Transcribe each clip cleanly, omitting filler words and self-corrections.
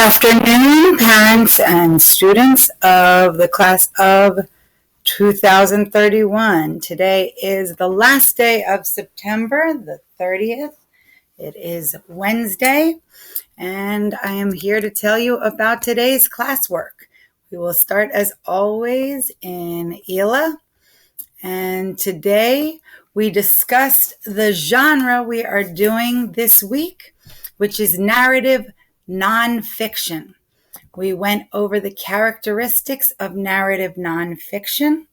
afternoon, parents and students of the class of 2031. Today is the last day of September, the 30th. It is Wednesday, and I am here to tell you about today's classwork. We will start, as always, in ELA, and today we discussed the genre we are doing this week, which is narrative nonfiction. We went over the characteristics of narrative nonfiction,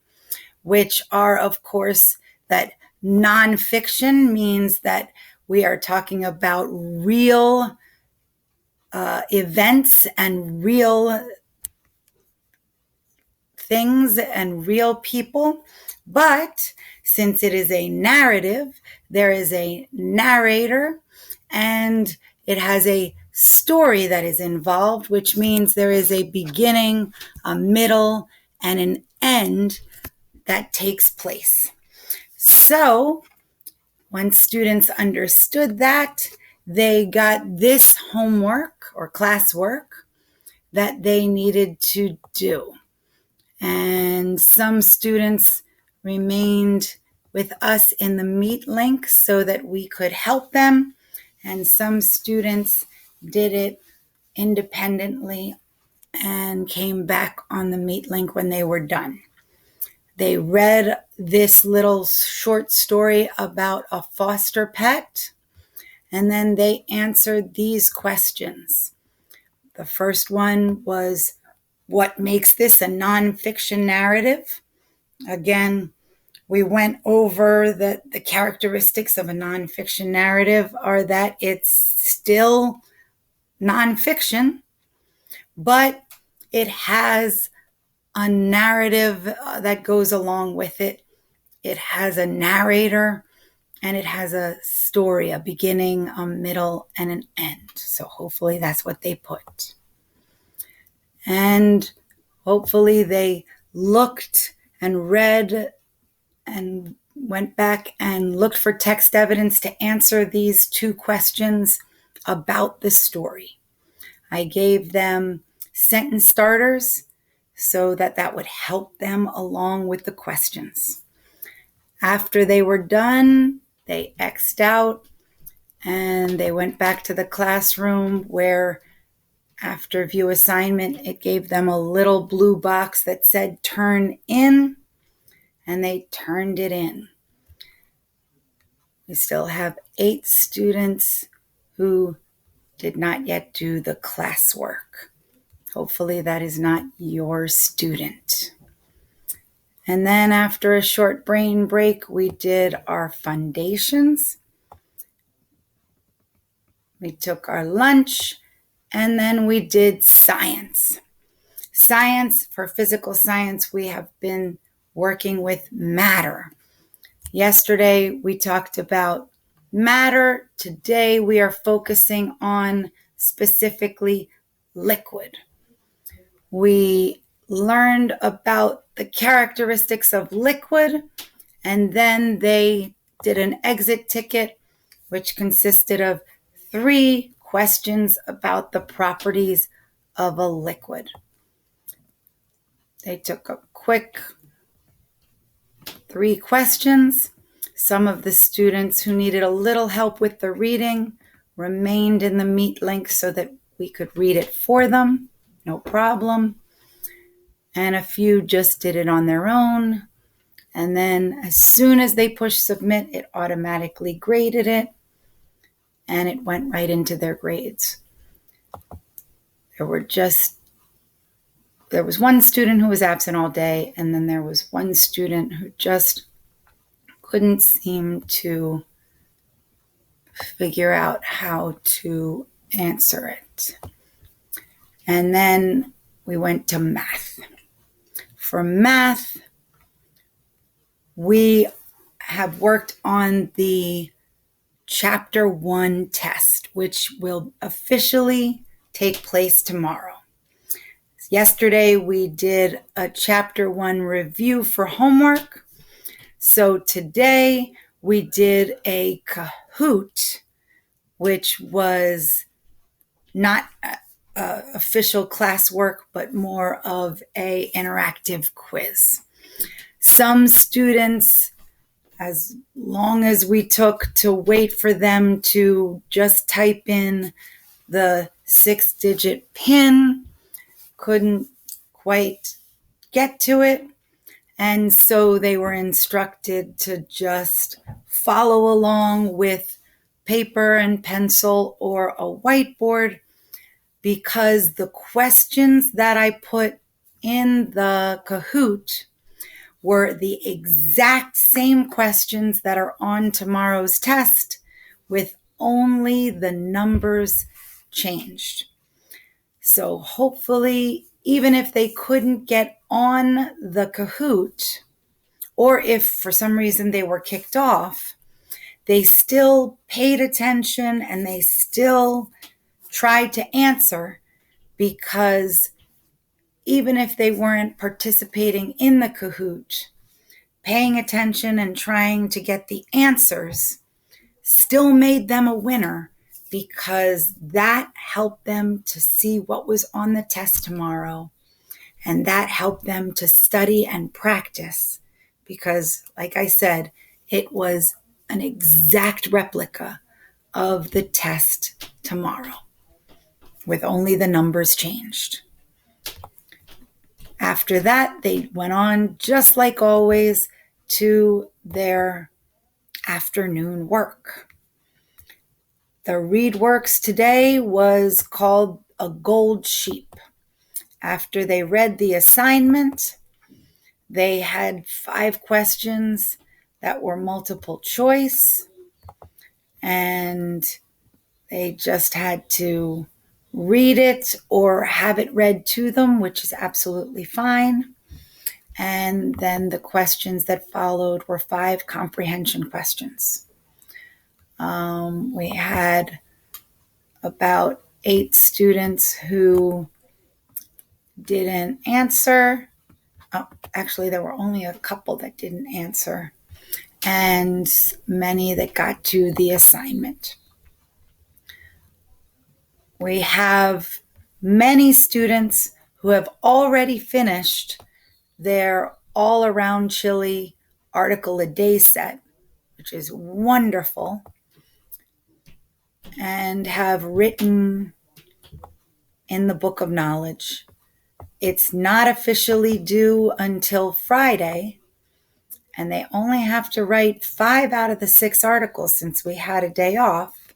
which are, of course, that nonfiction means that we are talking about real events and real things and real people. But since it is a narrative, there is a narrator and it has a story that is involved, which means there is a beginning, a middle, and an end that takes place. So once students understood that, they got this homework or classwork that they needed to do. And some students remained with us in the Meet link so that we could help them. And some students did it independently and came back on the Meet link when they were done. They read this little short story about a foster pet, and then they answered these questions. The first one was, what makes this a nonfiction narrative? Again, we went over that the characteristics of a nonfiction narrative are that it's still nonfiction, but it has a narrative that goes along with it. It has a narrator and it has a story, a beginning, a middle, and an end. So hopefully that's what they put. And hopefully they looked and read and went back and looked for text evidence to answer these two questions about the story. I gave them sentence starters so that would help them along with the questions. After they were done, they X'd out and they went back to the classroom where after view assignment, it gave them a little blue box that said turn in, and they turned it in. We still have 8 students who did not yet do the classwork. Hopefully that is not your student. And then after a short brain break, we did our foundations. We took our lunch, and then we did science. Science, for physical science, we have been working with matter. Yesterday, we talked about matter. Today, we are focusing on specifically liquid. We learned about the characteristics of liquid, and then they did an exit ticket, which consisted of 3 questions about the properties of a liquid. They took a quick 3 questions. Some of the students who needed a little help with the reading remained in the Meet link so that we could read it for them, no problem. And a few just did it on their own. And then as soon as they pushed submit, it automatically graded it, and it went right into their grades. There was one student who was absent all day, and then there was one student who just couldn't seem to figure out how to answer it. And then we went to math. For math, we have worked on the Chapter 1 test, which will officially take place tomorrow. Yesterday, we did a Chapter 1 review for homework. So today, we did a Kahoot, which was not official classwork, but more of a interactive quiz. Some students, as long as we took to wait for them to just type in the 6-digit PIN, couldn't quite get to it. And so they were instructed to just follow along with paper and pencil or a whiteboard, because the questions that I put in the Kahoot were the exact same questions that are on tomorrow's test, with only the numbers changed. So hopefully, even if they couldn't get on the Kahoot, or if for some reason they were kicked off, they still paid attention and they still tried to answer, because even if they weren't participating in the Kahoot, paying attention and trying to get the answers still made them a winner, because that helped them to see what was on the test tomorrow. And that helped them to study and practice, because, like I said, it was an exact replica of the test tomorrow, with only the numbers changed. After that, they went on, just like always, to their afternoon work. The ReadWorks today was called a gold sheep. After they read the assignment, they had 5 questions that were multiple choice, and they just had to read it or have it read to them, which is absolutely fine. And then the questions that followed were 5 comprehension questions. We had about 8 students who didn't answer. Oh, actually, there were only a couple that didn't answer, and many that got to the assignment. We have many students who have already finished their all-around chili article a day set, which is wonderful, and have written in the Book of Knowledge. It's not officially due until Friday, and they only have to write 5 out of the 6 articles since we had a day off.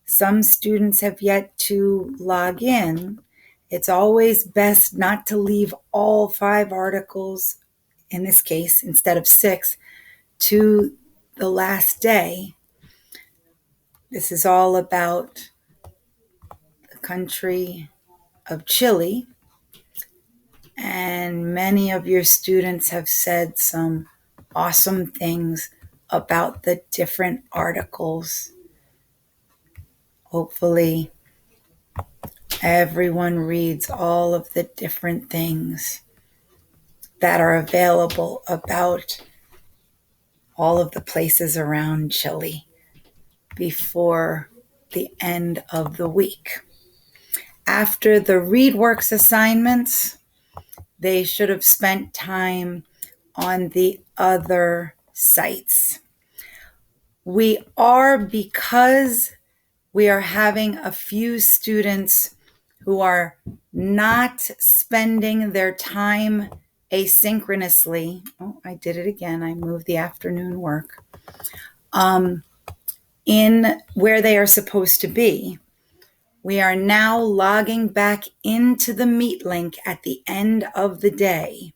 Some students have yet to log in. It's always best not to leave all 5 articles, in this case, instead of 6, to the last day. This is all about the country of Chile, and many of your students have said some awesome things about the different articles. Hopefully, everyone reads all of the different things that are available about all of the places around Chile before the end of the week. After the ReadWorks assignments, they should have spent time on the other sites. Because we are having a few students who are not spending their time asynchronously. Oh, I did it again. I moved the afternoon work. In where they are supposed to be, we are now logging back into the Meet link at the end of the day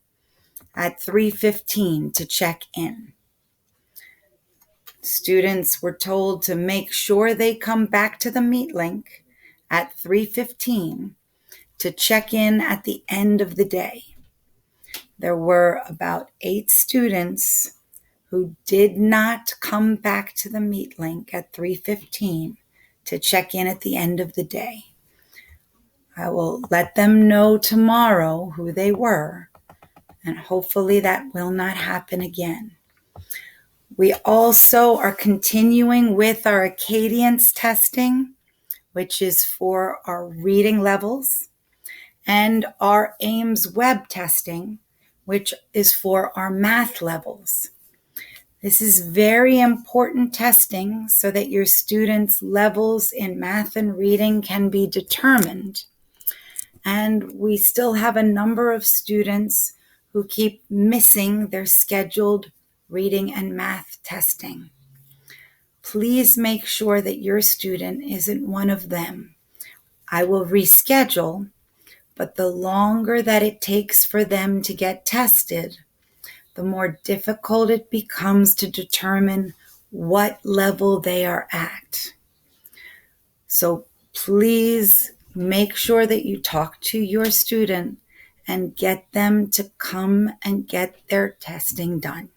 at 3:15 to check in. Students were told to make sure they come back to the Meet link at 3:15 to check in at the end of the day. There were about 8 students who did not come back to the Meet link at 3:15 to check in at the end of the day. I will let them know tomorrow who they were, and hopefully that will not happen again. We also are continuing with our Acadience testing. which is for our reading levels, and our Ames web testing, which is for our math levels. This is very important testing so that your students' levels in math and reading can be determined. And we still have a number of students who keep missing their scheduled reading and math testing. Please make sure that your student isn't one of them. I will reschedule, but the longer that it takes for them to get tested, the more difficult it becomes to determine what level they are at. So please make sure that you talk to your student and get them to come and get their testing done.